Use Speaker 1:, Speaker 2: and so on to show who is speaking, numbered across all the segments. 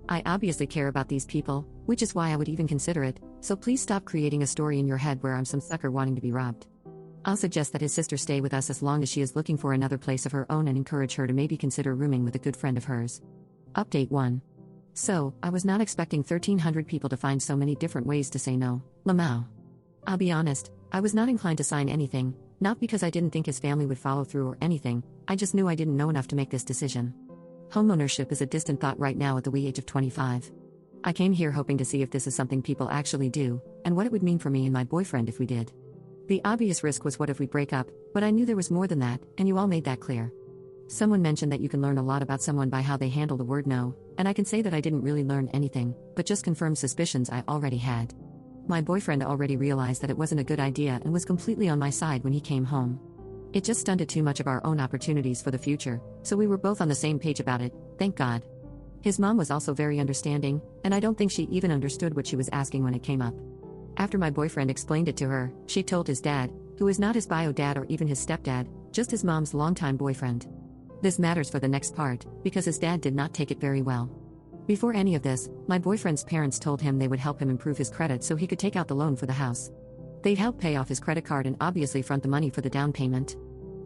Speaker 1: I obviously care about these people, which is why I would even consider it, so please stop creating a story in your head where I'm some sucker wanting to be robbed. I'll suggest that his sister stay with us as long as she is looking for another place of her own and encourage her to maybe consider rooming with a good friend of hers. Update 1. So, I was not expecting 1,300 people to find so many different ways to say no. Lamau. I'll be honest, I was not inclined to sign anything, not because I didn't think his family would follow through or anything, I just knew I didn't know enough to make this decision. Homeownership is a distant thought right now at the wee age of 25. I came here hoping to see if this is something people actually do, and what it would mean for me and my boyfriend if we did. The obvious risk was what if we break up, but I knew there was more than that, and you all made that clear. Someone mentioned that you can learn a lot about someone by how they handle the word no, and I can say that I didn't really learn anything, but just confirmed suspicions I already had. My boyfriend already realized that it wasn't a good idea and was completely on my side when he came home. It just stunted too much of our own opportunities for the future, so we were both on the same page about it, thank God. His mom was also very understanding, and I don't think she even understood what she was asking when it came up. After my boyfriend explained it to her, she told his dad, who is not his bio dad or even his stepdad, just his mom's longtime boyfriend. This matters for the next part, because his dad did not take it very well. Before any of this, my boyfriend's parents told him they would help him improve his credit so he could take out the loan for the house. They'd help pay off his credit card and obviously front the money for the down payment.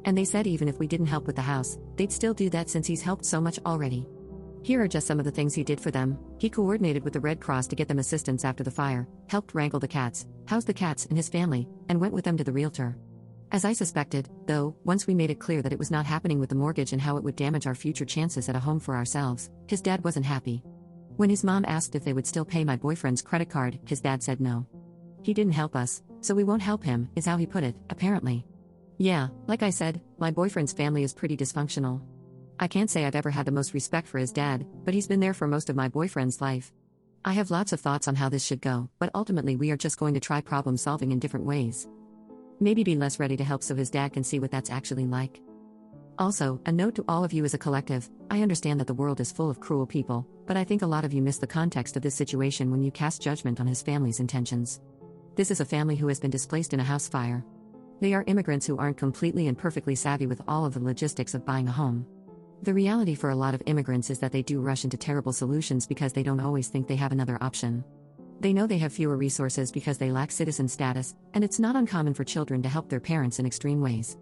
Speaker 1: And they said even if we didn't help with the house, they'd still do that since he's helped so much already. Here are just some of the things he did for them. He coordinated with the Red Cross to get them assistance after the fire, helped wrangle the cats, housed the cats and his family, and went with them to the realtor. As I suspected, though, once we made it clear that it was not happening with the mortgage and how it would damage our future chances at a home for ourselves, his dad wasn't happy. When his mom asked if they would still pay my boyfriend's credit card, his dad said no. He didn't help us, so we won't help him, is how he put it, apparently. Yeah, like I said, my boyfriend's family is pretty dysfunctional. I can't say I've ever had the most respect for his dad, but he's been there for most of my boyfriend's life. I have lots of thoughts on how this should go, but ultimately we are just going to try problem solving in different ways. Maybe be less ready to help so his dad can see what that's actually like. Also, a note to all of you as a collective, I understand that the world is full of cruel people, but I think a lot of you miss the context of this situation when you cast judgment on his family's intentions. This is a family who has been displaced in a house fire. They are immigrants who aren't completely and perfectly savvy with all of the logistics of buying a home. The reality for a lot of immigrants is that they do rush into terrible solutions because they don't always think they have another option. They know they have fewer resources because they lack citizen status, and it's not uncommon for children to help their parents in extreme ways.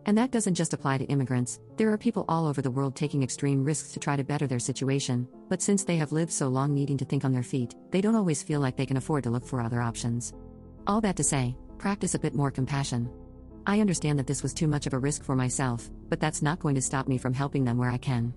Speaker 1: And that doesn't just apply to immigrants, there are people all over the world taking extreme risks to try to better their situation, but since they have lived so long needing to think on their feet, they don't always feel like they can afford to look for other options. All that to say, practice a bit more compassion. I understand that this was too much of a risk for myself, but that's not going to stop me from helping them where I can.